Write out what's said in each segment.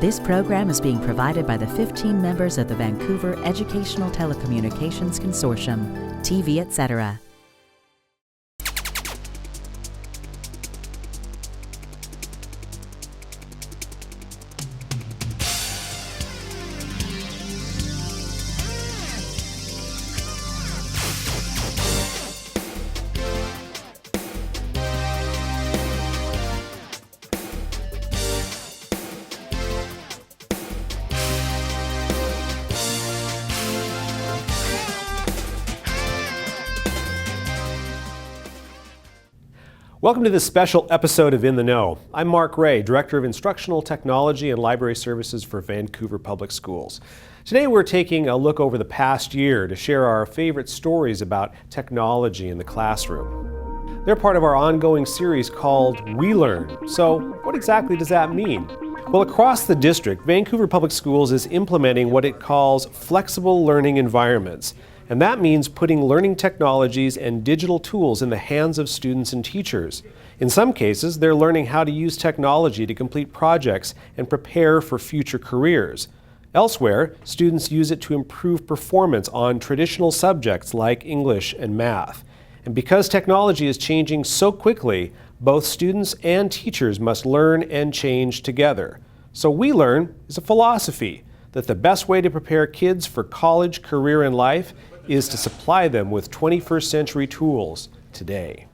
This program is being provided by the 15 members of the Vancouver Educational Telecommunications Consortium, TV, etc. Welcome to this special episode of In the Know. I'm Mark Ray, Director of Instructional Technology and Library Services for Vancouver Public Schools. Today we're taking a look over the past year to share our favorite stories about technology in the classroom. They're part of our ongoing series called We Learn. So what exactly does that mean? Well, across the district, Vancouver Public Schools is implementing what it calls flexible learning environments. And that means putting learning technologies and digital tools in the hands of students and teachers. In some cases, they're learning how to use technology to complete projects and prepare for future careers. Elsewhere, students use it to improve performance on traditional subjects like English and math. And because technology is changing so quickly, both students and teachers must learn and change together. So We Learn is a philosophy that the best way to prepare kids for college, career, and life is to supply them with 21st century tools today.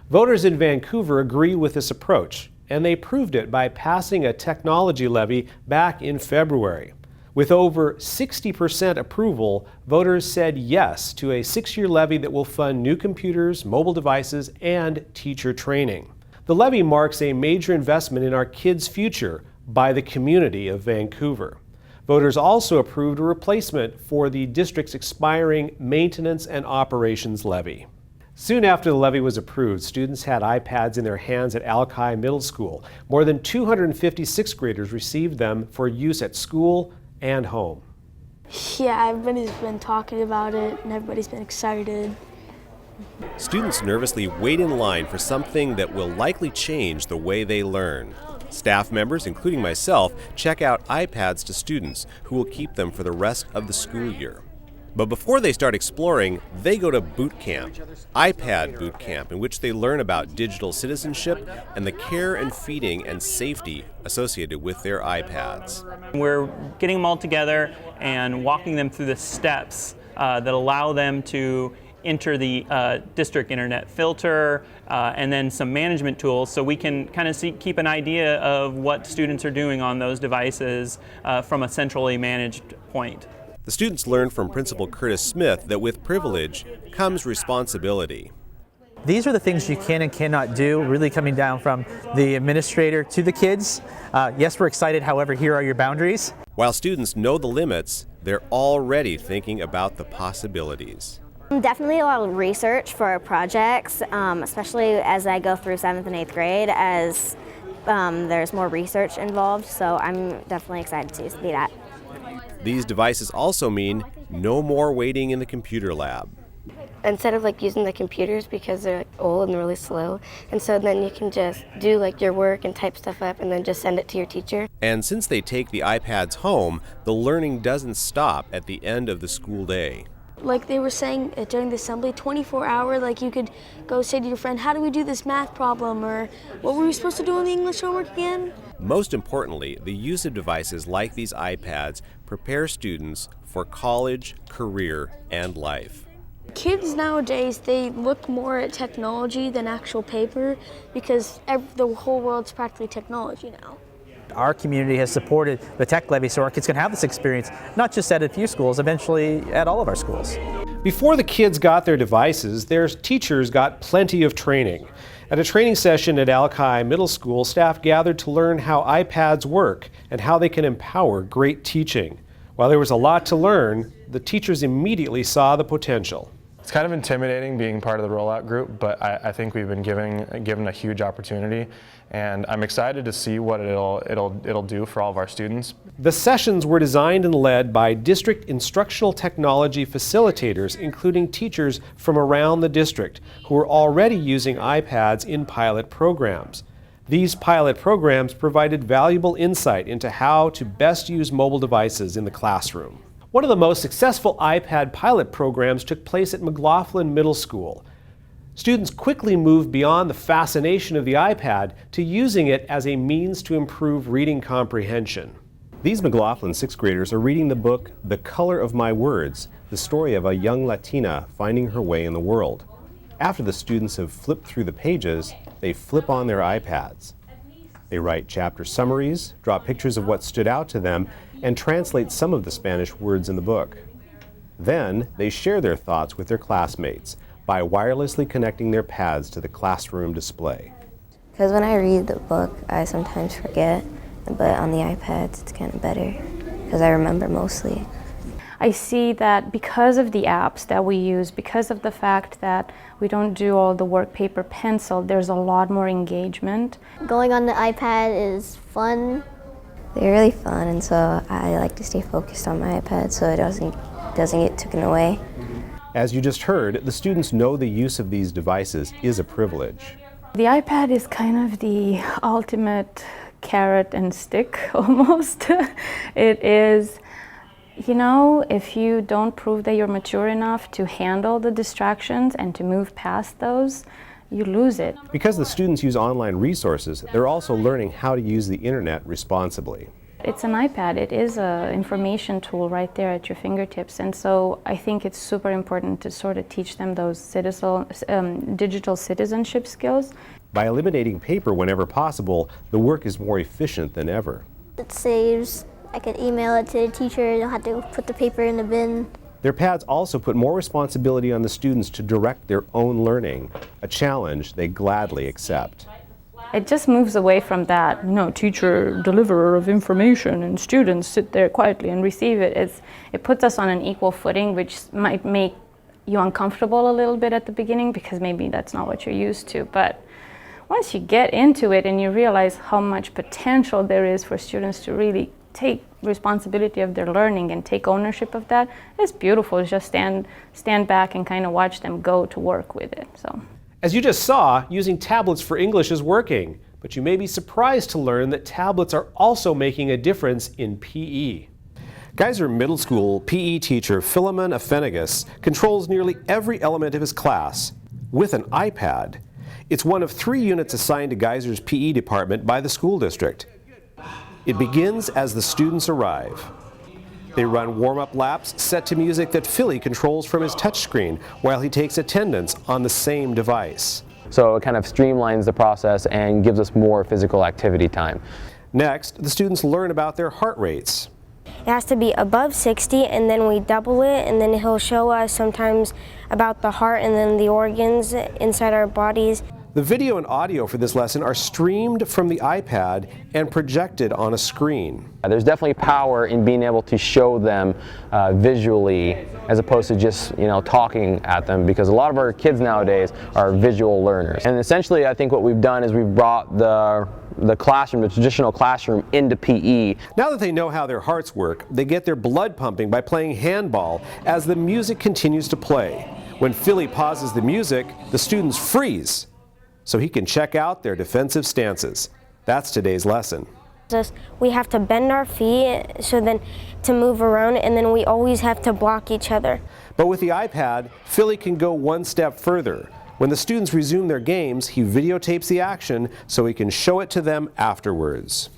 Voters in Vancouver agree with this approach, and they proved it by passing a technology levy back in February. With over 60% approval, voters said yes to a 6-year levy that will fund new computers, mobile devices, and teacher training. The levy marks a major investment in our kids' future by the community of Vancouver. Voters also approved a replacement for the district's expiring maintenance and operations levy. Soon after the levy was approved, students had iPads in their hands at Alki Middle School. More than 250 sixth graders received them for use at school and home. Yeah, everybody's been talking about it and everybody's been excited. Students nervously wait in line for something that will likely change the way they learn. Staff members, including myself, check out iPads to students who will keep them for the rest of the school year. But before they start exploring, they go to boot camp, iPad boot camp, in which they learn about digital citizenship and the care and feeding and safety associated with their iPads. We're getting them all together and walking them through the steps that allow them to enter the district internet filter, and then some management tools so we can kind of keep an idea of what students are doing on those devices from a centrally managed point. The students learn from Principal Curtis Smith that with privilege comes responsibility. These are the things you can and cannot do, really coming down from the administrator to the kids. Yes, we're excited, however, here are your boundaries. While students know the limits, they're already thinking about the possibilities. Definitely a lot of research for our projects, especially as I go through 7th and 8th grade, as there's more research involved, so I'm definitely excited to see that. These devices also mean no more waiting in the computer lab. Instead of using the computers because they're old and really slow, and so then you can just do your work and type stuff up and then just send it to your teacher. And since they take the iPads home, the learning doesn't stop at the end of the school day. Like they were saying during the assembly, 24-hour, you could go say to your friend, how do we do this math problem? Or what were we supposed to do on the English homework again? Most importantly, the use of devices like these iPads prepare students for college, career, and life. Kids nowadays, they look more at technology than actual paper because the whole world's practically technology now. Our community has supported the tech levy so our kids can have this experience, not just at a few schools, eventually at all of our schools. Before the kids got their devices, their teachers got plenty of training. At a training session at Alki Middle School, staff gathered to learn how iPads work and how they can empower great teaching. While there was a lot to learn, the teachers immediately saw the potential. It's kind of intimidating being part of the rollout group, but I think we've been given a huge opportunity, and I'm excited to see what it'll do for all of our students. The sessions were designed and led by district instructional technology facilitators, including teachers from around the district who are already using iPads in pilot programs. These pilot programs provided valuable insight into how to best use mobile devices in the classroom. One of the most successful iPad pilot programs took place at McLaughlin Middle School. Students quickly moved beyond the fascination of the iPad to using it as a means to improve reading comprehension. These McLaughlin sixth graders are reading the book The Color of My Words, the story of a young Latina finding her way in the world. After the students have flipped through the pages, they flip on their iPads. They write chapter summaries, draw pictures of what stood out to them, and translate some of the Spanish words in the book. Then they share their thoughts with their classmates by wirelessly connecting their pads to the classroom display. Because when I read the book, I sometimes forget, but on the iPads it's kind of better because I remember mostly. I see that because of the apps that we use, because of the fact that we don't do all the work paper pencil, there's a lot more engagement. Going on the iPad is fun. They're really fun, and so I like to stay focused on my iPad so it doesn't get taken away. As you just heard, the students know the use of these devices is a privilege. The iPad is kind of the ultimate carrot and stick almost. It is, you know, if you don't prove that you're mature enough to handle the distractions and to move past those, you lose it. Because the students use online resources, they're also learning how to use the internet responsibly. It's an iPad. It is an information tool right there at your fingertips. And so I think it's super important to sort of teach them those digital citizenship skills. By eliminating paper whenever possible, the work is more efficient than ever. It saves. I could email it to the teacher, you don't have to put the paper in the bin. Their pads also put more responsibility on the students to direct their own learning, a challenge they gladly accept. It just moves away from that, you know, teacher, deliverer of information, and students sit there quietly and receive it. It puts us on an equal footing, which might make you uncomfortable a little bit at the beginning because maybe that's not what you're used to. But once you get into it and you realize how much potential there is for students to really take responsibility of their learning and take ownership of that, it's beautiful. Just stand back and kind of watch them go to work with it. So, as you just saw, using tablets for English is working, but you may be surprised to learn that tablets are also making a difference in PE. Geyser Middle School PE teacher Philemon Afenagus controls nearly every element of his class with an iPad. It's one of 3 units assigned to Geyser's PE department by the school district. It begins as the students arrive. They run warm-up laps set to music that Philly controls from his touchscreen while he takes attendance on the same device. So it kind of streamlines the process and gives us more physical activity time. Next, the students learn about their heart rates. It has to be above 60, and then we double it, and then he'll show us sometimes about the heart and then the organs inside our bodies. The video and audio for this lesson are streamed from the iPad and projected on a screen. There's definitely power in being able to show them visually as opposed to just, you know, talking at them, because a lot of our kids nowadays are visual learners. And essentially I think what we've done is we've brought the classroom, the traditional classroom, into PE. Now that they know how their hearts work, they get their blood pumping by playing handball as the music continues to play. When Philly pauses the music, the students freeze so he can check out their defensive stances. That's today's lesson. We have to bend our feet so then to move around, and then we always have to block each other. But with the iPad, Philly can go one step further. When the students resume their games, he videotapes the action so he can show it to them afterwards.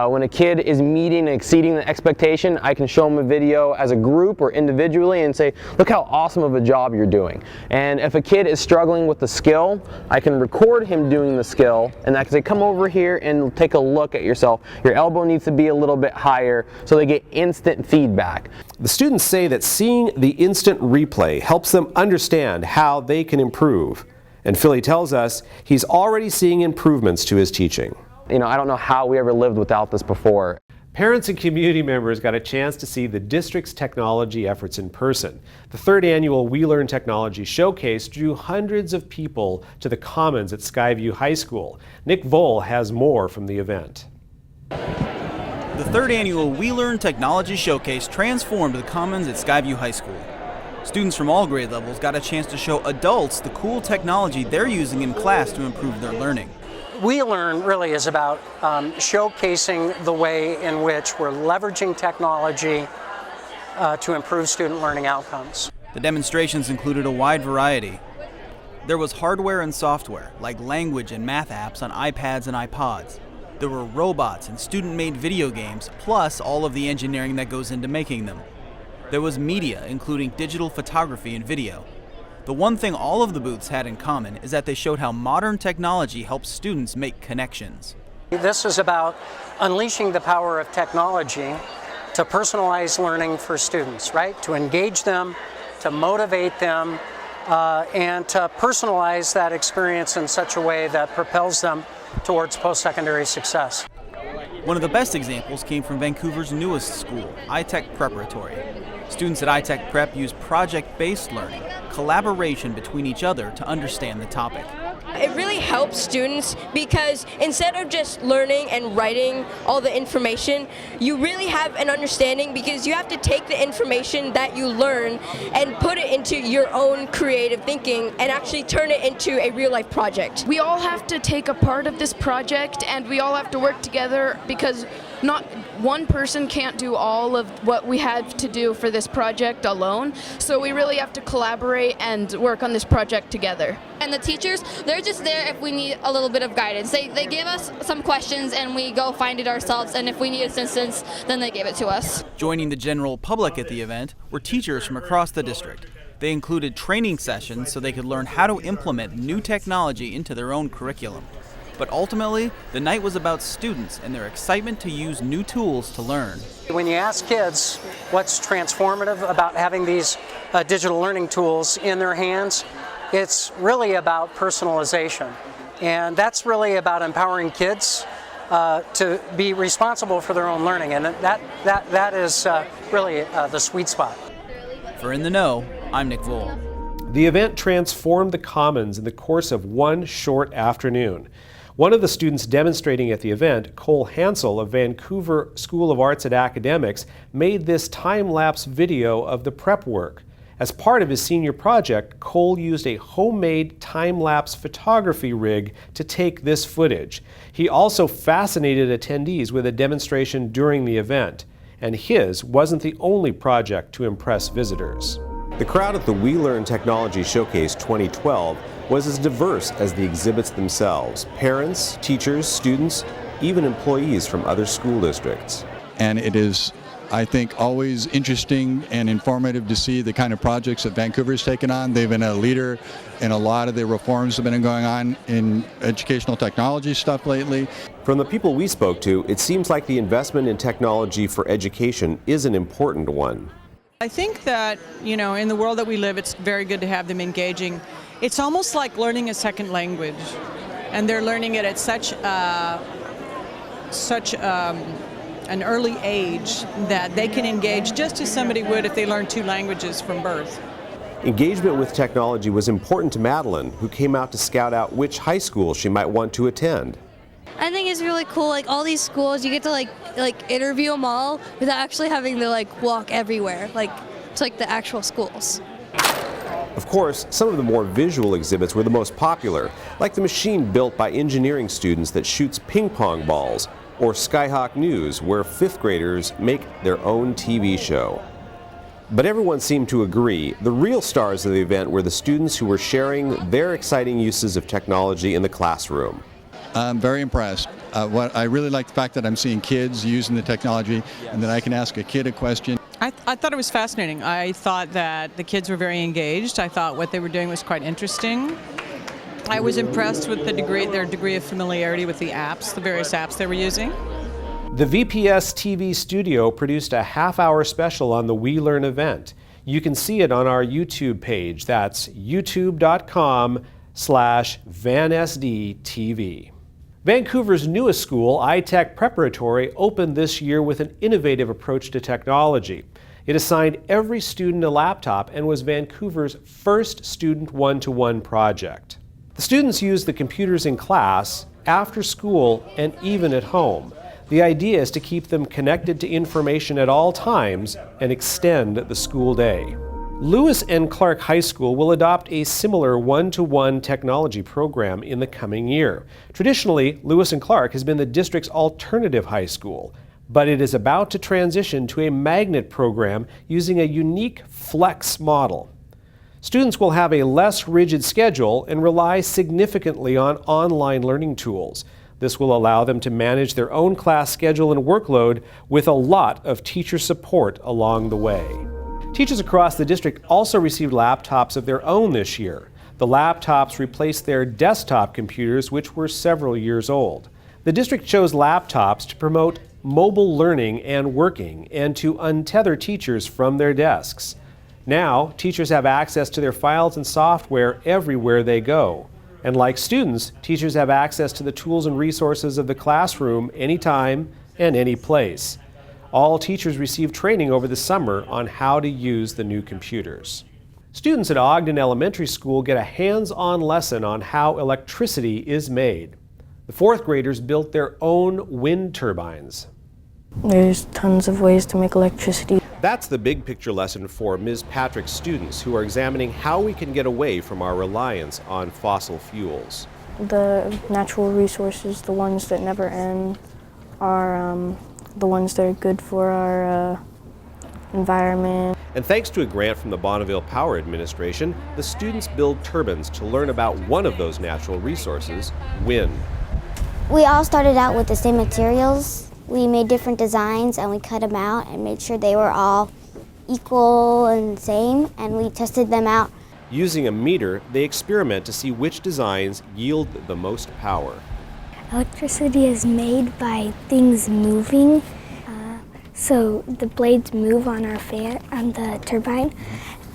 When a kid is meeting and exceeding the expectation, I can show them a video as a group or individually and say, look how awesome of a job you're doing. And if a kid is struggling with the skill, I can record him doing the skill, and I can say, come over here and take a look at yourself. Your elbow needs to be a little bit higher, so they get instant feedback. The students say that seeing the instant replay helps them understand how they can improve. And Philly tells us he's already seeing improvements to his teaching. You know, I don't know how we ever lived without this before. Parents and community members got a chance to see the district's technology efforts in person. The 3rd annual We Learn Technology Showcase drew hundreds of people to the Commons at Skyview High School. Nick Vole has more from the event. The 3rd annual We Learn Technology Showcase transformed the Commons at Skyview High School. Students from all grade levels got a chance to show adults the cool technology they're using in class to improve their learning. We Learn really is about showcasing the way in which we're leveraging technology to improve student learning outcomes. The demonstrations included a wide variety. There was hardware and software, like language and math apps on iPads and iPods. There were robots and student-made video games, plus all of the engineering that goes into making them. There was media, including digital photography and video. The one thing all of the booths had in common is that they showed how modern technology helps students make connections. This is about unleashing the power of technology to personalize learning for students, right? To engage them, to motivate them, and to personalize that experience in such a way that propels them towards post-secondary success. One of the best examples came from Vancouver's newest school, iTech Preparatory. Students at iTech Prep use project-based learning, collaboration between each other to understand the topic. It really helps students because instead of just learning and writing all the information, you really have an understanding because you have to take the information that you learn and put it into your own creative thinking and actually turn it into a real-life project. We all have to take a part of this project and we all have to work together because not one person can't do all of what we have to do for this project alone, so we really have to collaborate and work on this project together. And the teachers, they're just there if we need a little bit of guidance. They give us some questions and we go find it ourselves, and if we need assistance, then they give it to us. Joining the general public at the event were teachers from across the district. They included training sessions so they could learn how to implement new technology into their own curriculum. But ultimately, the night was about students and their excitement to use new tools to learn. When you ask kids what's transformative about having these digital learning tools in their hands, it's really about personalization. And that's really about empowering kids to be responsible for their own learning. And that is really the sweet spot. For In the Know, I'm Nick Vole. The event transformed the Commons in the course of one short afternoon. One of the students demonstrating at the event, Cole Hansel of Vancouver School of Arts and Academics, made this time-lapse video of the prep work. As part of his senior project, Cole used a homemade time-lapse photography rig to take this footage. He also fascinated attendees with a demonstration during the event. And his wasn't the only project to impress visitors. The crowd at the We Learn Technology Showcase 2012 was as diverse as the exhibits themselves. Parents, teachers, students, even employees from other school districts. And it is, I think, always interesting and informative to see the kind of projects that Vancouver's taken on. They've been a leader in a lot of the reforms that have been going on in educational technology stuff lately. From the people we spoke to, it seems like the investment in technology for education is an important one. I think that, in the world that we live, it's very good to have them engaging. It's almost like learning a second language, and they're learning it at such an early age that they can engage just as somebody would if they learned 2 languages from birth. Engagement with technology was important to Madeline, who came out to scout out which high school she might want to attend. I think it's really cool, all these schools, you get to interview them all without actually having to walk everywhere, to the actual schools. Of course, some of the more visual exhibits were the most popular, like the machine built by engineering students that shoots ping pong balls, or Skyhawk News, where 5th graders make their own TV show. But everyone seemed to agree the real stars of the event were the students who were sharing their exciting uses of technology in the classroom. I'm very impressed. I really like the fact that I'm seeing kids using the technology and that I can ask a kid a question. I thought it was fascinating. I thought that the kids were very engaged. I thought what they were doing was quite interesting. I was impressed with their degree of familiarity with the apps, the various apps they were using. The VPS TV studio produced a half-hour special on the We Learn event. You can see it on our YouTube page. That's youtube.com/VanSDTV. Vancouver's newest school, iTech Preparatory, opened this year with an innovative approach to technology. It assigned every student a laptop and was Vancouver's first student one-to-one project. The students used the computers in class, after school, and even at home. The idea is to keep them connected to information at all times and extend the school day. Lewis and Clark High School will adopt a similar one-to-one technology program in the coming year. Traditionally, Lewis and Clark has been the district's alternative high school, but it is about to transition to a magnet program using a unique flex model. Students will have a less rigid schedule and rely significantly on online learning tools. This will allow them to manage their own class schedule and workload with a lot of teacher support along the way. Teachers across the district also received laptops of their own this year. The laptops replaced their desktop computers, which were several years old. The district chose laptops to promote mobile learning and working and to untether teachers from their desks. Now, teachers have access to their files and software everywhere they go. And like students, teachers have access to the tools and resources of the classroom anytime and any place. All teachers receive training over the summer on how to use the new computers. Students at Ogden Elementary School get a hands-on lesson on how electricity is made. The fourth graders built their own wind turbines. There's tons of ways to make electricity. That's the big picture lesson for Ms. Patrick's students who are examining how we can get away from our reliance on fossil fuels. The natural resources, the ones that never end, are the ones that are good for our environment. And thanks to a grant from the Bonneville Power Administration, the students build turbines to learn about one of those natural resources, wind. We all started out with the same materials. We made different designs and we cut them out and made sure they were all equal and same, and we tested them out. Using a meter, they experiment to see which designs yield the most power. Electricity is made by things moving. So the blades move on our fan, on the turbine,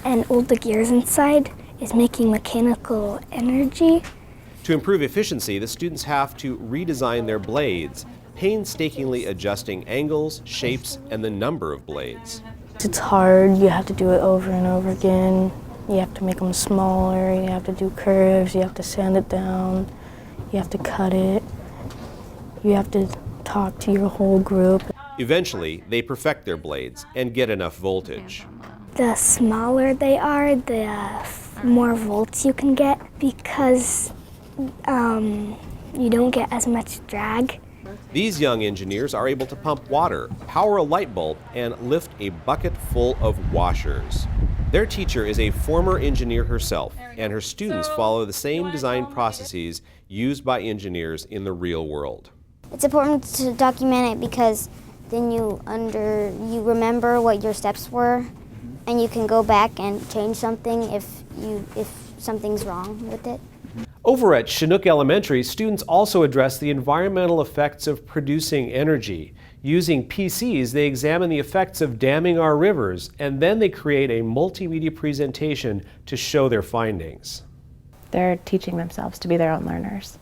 and all the gears inside is making mechanical energy. To improve efficiency, the students have to redesign their blades, painstakingly adjusting angles, shapes, and the number of blades. It's hard. You have to do it over and over again. You have to make them smaller. You have to do curves. You have to sand it down. You have to cut it. You have to talk to your whole group. Eventually, they perfect their blades and get enough voltage. The smaller they are, the more volts you can get because you don't get as much drag. These young engineers are able to pump water, power a light bulb, and lift a bucket full of washers. Their teacher is a former engineer herself, and her students follow the same design processes used by engineers in the real world. It's important to document it because then you remember what your steps were, and you can go back and change something if something's wrong with it. Over at Chinook Elementary, students also address the environmental effects of producing energy. Using PCs, they examine the effects of damming our rivers, and then they create a multimedia presentation to show their findings. They're teaching themselves to be their own learners.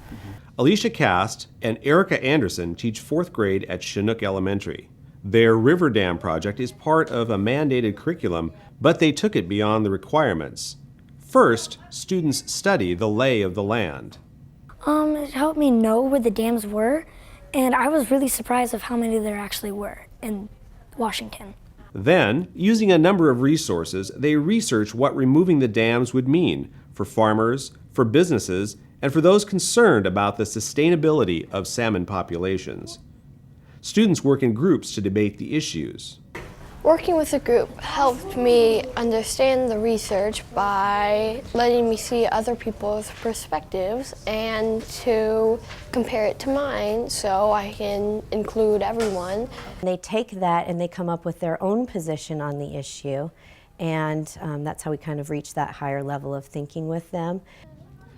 Alicia Cast and Erica Anderson teach fourth grade at Chinook Elementary. Their river dam project is part of a mandated curriculum, but they took it beyond the requirements. First, students study the lay of the land. It helped me know where the dams were, and I was really surprised of how many there actually were in Washington. Then, using a number of resources, they research what removing the dams would mean for farmers, for businesses, and for those concerned about the sustainability of salmon populations. Students work in groups to debate the issues. Working with a group helped me understand the research by letting me see other people's perspectives and to compare it to mine so I can include everyone. They take that and they come up with their own position on the issue, and that's how we kind of reach that higher level of thinking with them.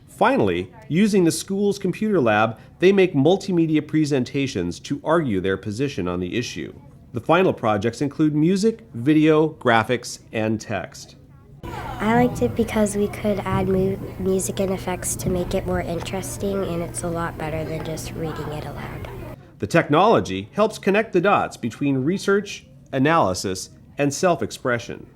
Finally, using the school's computer lab, they make multimedia presentations to argue their position on the issue. The final projects include music, video, graphics, and text. I liked it because we could add music and effects to make it more interesting, and it's a lot better than just reading it aloud. The technology helps connect the dots between research, analysis, and self-expression.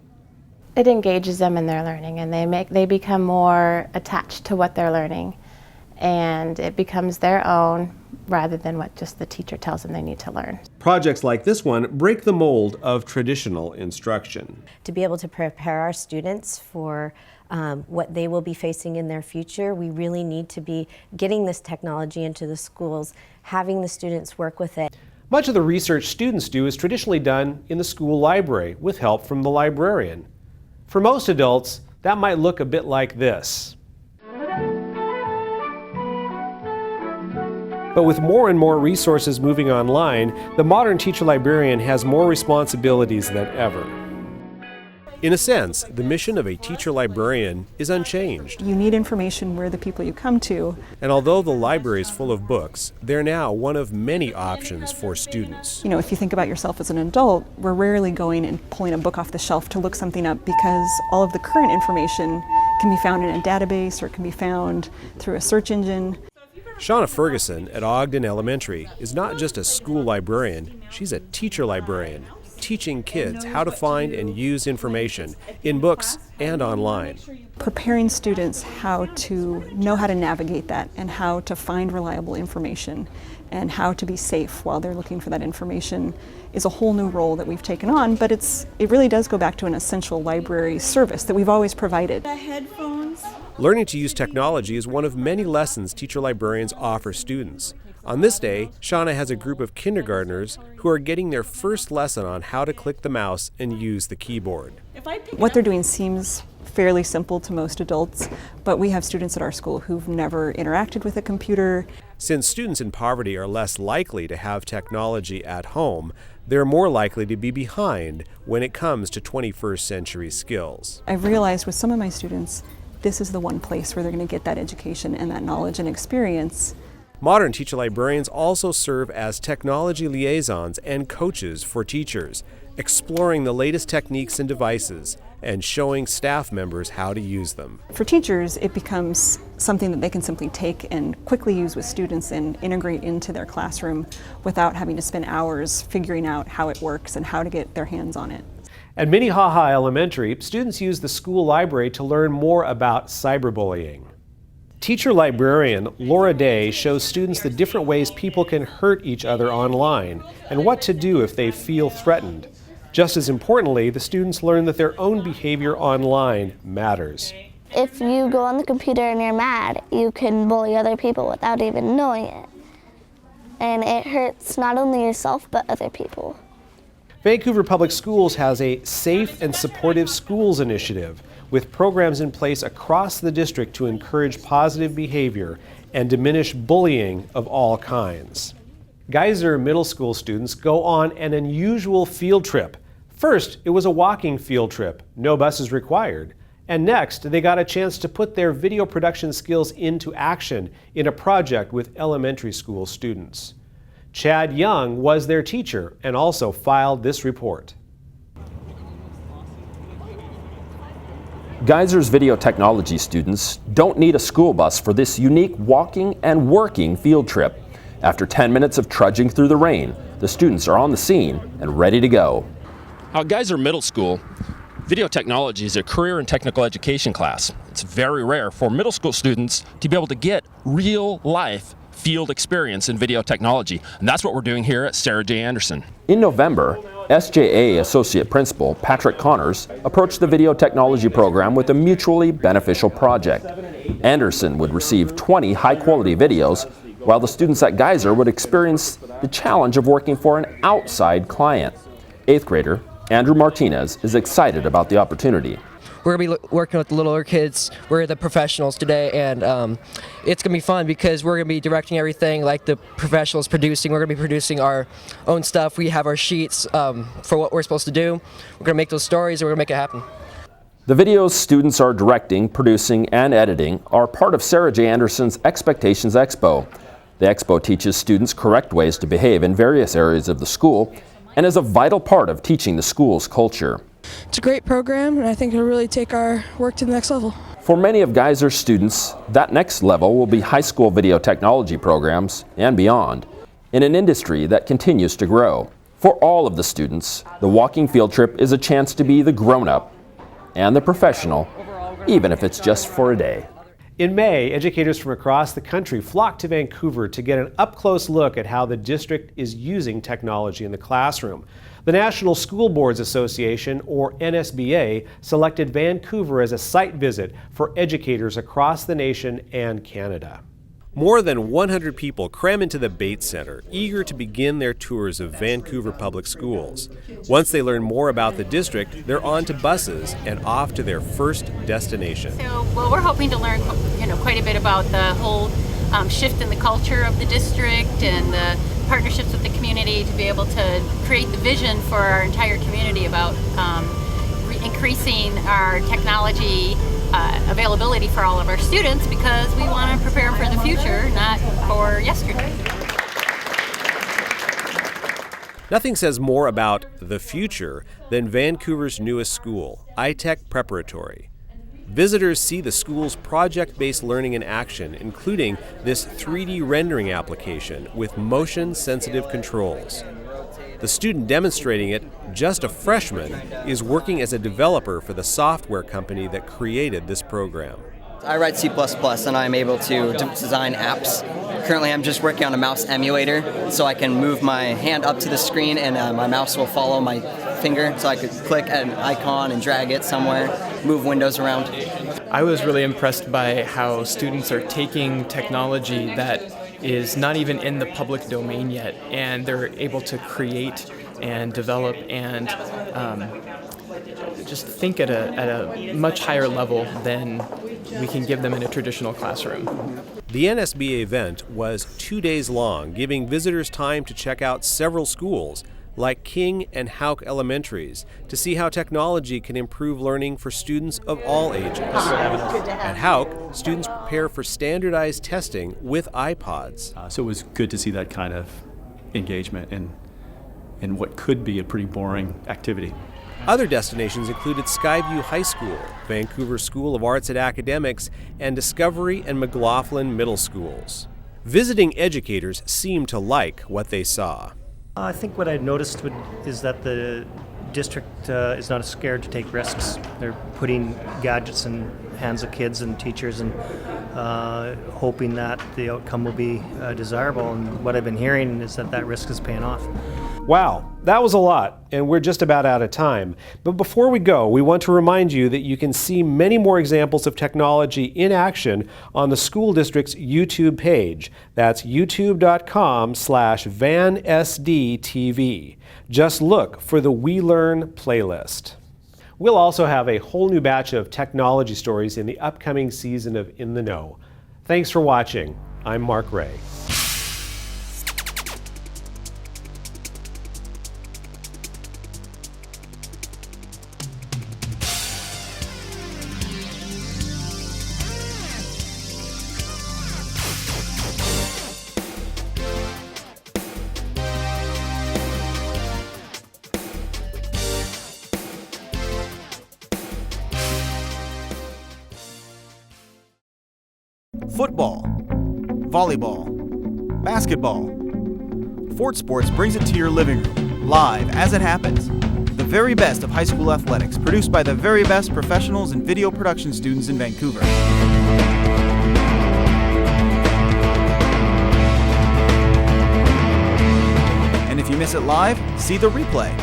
It engages them in their learning, and they become more attached to what they're learning, and it becomes their own, rather than what just the teacher tells them they need to learn. Projects like this one break the mold of traditional instruction. To be able to prepare our students for what they will be facing in their future, we really need to be getting this technology into the schools, having the students work with it. Much of the research students do is traditionally done in the school library with help from the librarian. For most adults, that might look a bit like this. But with more and more resources moving online, the modern teacher librarian has more responsibilities than ever. In a sense, the mission of a teacher librarian is unchanged. You need information where the people you come to. And although the library is full of books, they're now one of many options for students. You know, if you think about yourself as an adult, we're rarely going and pulling a book off the shelf to look something up because all of the current information can be found in a database or it can be found through a search engine. Shauna Ferguson at Ogden Elementary is not just a school librarian, she's a teacher librarian, teaching kids how to find and use information in books and online. Preparing students how to know how to navigate that and how to find reliable information and how to be safe while they're looking for that information is a whole new role that we've taken on, but it really does go back to an essential library service that we've always provided. Learning to use technology is one of many lessons teacher librarians offer students. On this day, Shauna has a group of kindergartners who are getting their first lesson on how to click the mouse and use the keyboard. What they're doing seems fairly simple to most adults, but we have students at our school who've never interacted with a computer. Since students in poverty are less likely to have technology at home, they're more likely to be behind when it comes to 21st century skills. I've realized with some of my students, this is the one place where they're going to get that education and that knowledge and experience. Modern teacher librarians also serve as technology liaisons and coaches for teachers, exploring the latest techniques and devices and showing staff members how to use them. For teachers, it becomes something that they can simply take and quickly use with students and integrate into their classroom without having to spend hours figuring out how it works and how to get their hands on it. At Minnehaha Elementary, students use the school library to learn more about cyberbullying. Teacher librarian Laura Day shows students the different ways people can hurt each other online and what to do if they feel threatened. Just as importantly, the students learn that their own behavior online matters. If you go on the computer and you're mad, you can bully other people without even knowing it. And it hurts not only yourself, but other people. Vancouver Public Schools has a Safe and Supportive Schools initiative with programs in place across the district to encourage positive behavior and diminish bullying of all kinds. Geyser Middle School students go on an unusual field trip. First, it was a walking field trip, no buses required. And next, they got a chance to put their video production skills into action in a project with elementary school students. Chad Young was their teacher and also filed this report. Geyser's video technology students don't need a school bus for this unique walking and working field trip. After 10 minutes of trudging through the rain, the students are on the scene and ready to go. At Geyser Middle School, video technology is a career and technical education class. It's very rare for middle school students to be able to get real-life field experience in video technology, and that's what we're doing here at Sarah J. Anderson. In November, SJA Associate Principal Patrick Connors approached the video technology program with a mutually beneficial project. Anderson would receive 20 high-quality videos, while the students at Geyser would experience the challenge of working for an outside client. 8th grader Andrew Martinez is excited about the opportunity. We're going to be working with the littler kids. We're the professionals today, and it's going to be fun because we're going to be directing everything like the professionals producing. We're going to be producing our own stuff. We have our sheets for what we're supposed to do. We're going to make those stories, and we're going to make it happen. The videos students are directing, producing, and editing are part of Sarah J. Anderson's Expectations Expo. The expo teaches students correct ways to behave in various areas of the school and is a vital part of teaching the school's culture. It's a great program, and I think it'll really take our work to the next level. For many of Geyser's students, that next level will be high school video technology programs and beyond, in an industry that continues to grow. For all of the students, the walking field trip is a chance to be the grown-up and the professional, even if it's just for a day. In May, educators from across the country flocked to Vancouver to get an up-close look at how the district is using technology in the classroom. The National School Boards Association, or NSBA, selected Vancouver as a site visit for educators across the nation and Canada. More than 100 people cram into the Bates Centre, eager to begin their tours of Vancouver Public Schools. Once they learn more about the district, they're on to buses and off to their first destination. So, well, we're hoping to learn, quite a bit about the whole shift in the culture of the district and the partnerships with the community to be able to create the vision for our entire community about increasing our technology availability for all of our students, because we want to prepare for the future, not for yesterday. Nothing says more about the future than Vancouver's newest school, iTech Preparatory. Visitors see the school's project-based learning in action, including this 3D rendering application with motion-sensitive controls. The student demonstrating it, just a freshman, is working as a developer for the software company that created this program. I write C++ and I'm able to design apps. Currently I'm just working on a mouse emulator so I can move my hand up to the screen and my mouse will follow my finger, so I could click an icon and drag it somewhere, move windows around. I was really impressed by how students are taking technology that is not even in the public domain yet, and they're able to create and develop and just think at a much higher level than we can give them in a traditional classroom. The NSBA event was 2 days long, giving visitors time to check out several schools, like King and Houck Elementaries, to see how technology can improve learning for students of all ages. At Houck, students prepare for standardized testing with iPods. So it was good to see that kind of engagement in what could be a pretty boring activity. Other destinations included Skyview High School, Vancouver School of Arts and Academics, and Discovery and McLaughlin Middle Schools. Visiting educators seemed to like what they saw. I think what I noticed is that the district is not scared to take risks. They're putting gadgets in hands of kids and teachers and hoping that the outcome will be desirable. And what I've been hearing is that risk is paying off. Wow, that was a lot, and we're just about out of time. But before we go, we want to remind you that you can see many more examples of technology in action on the school district's YouTube page. That's youtube.com/VanSDTV. Just look for the We Learn playlist. We'll also have a whole new batch of technology stories in the upcoming season of In the Know. Thanks for watching. I'm Mark Ray. Football, volleyball, basketball. Fort Sports brings it to your living room, live as it happens. The very best of high school athletics, produced by the very best professionals and video production students in Vancouver. And if you miss it live, see the replay.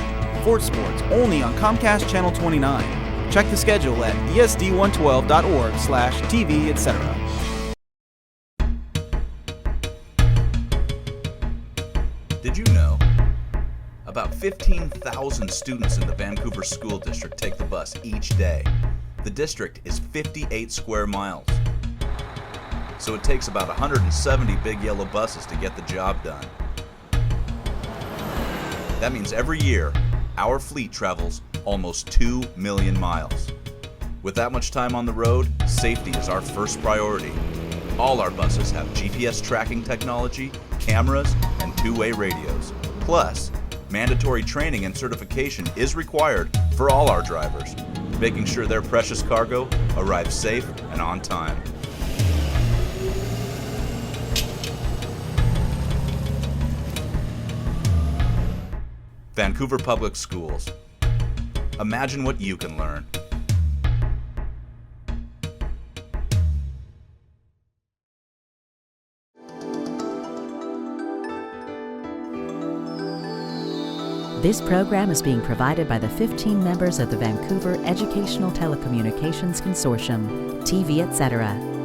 Fort Sports, only on Comcast Channel 29. Check the schedule at esd112.org/TV, etc. Did you know? About 15,000 students in the Vancouver School District take the bus each day. The district is 58 square miles. So it takes about 170 big yellow buses to get the job done. That means every year, our fleet travels almost 2 million miles. With that much time on the road, safety is our first priority. All our buses have GPS tracking technology, cameras, and two-way radios. Plus, mandatory training and certification is required for all our drivers, making sure their precious cargo arrives safe and on time. Vancouver Public Schools. Imagine what you can learn. This program is being provided by the 15 members of the Vancouver Educational Telecommunications Consortium, TV, etc.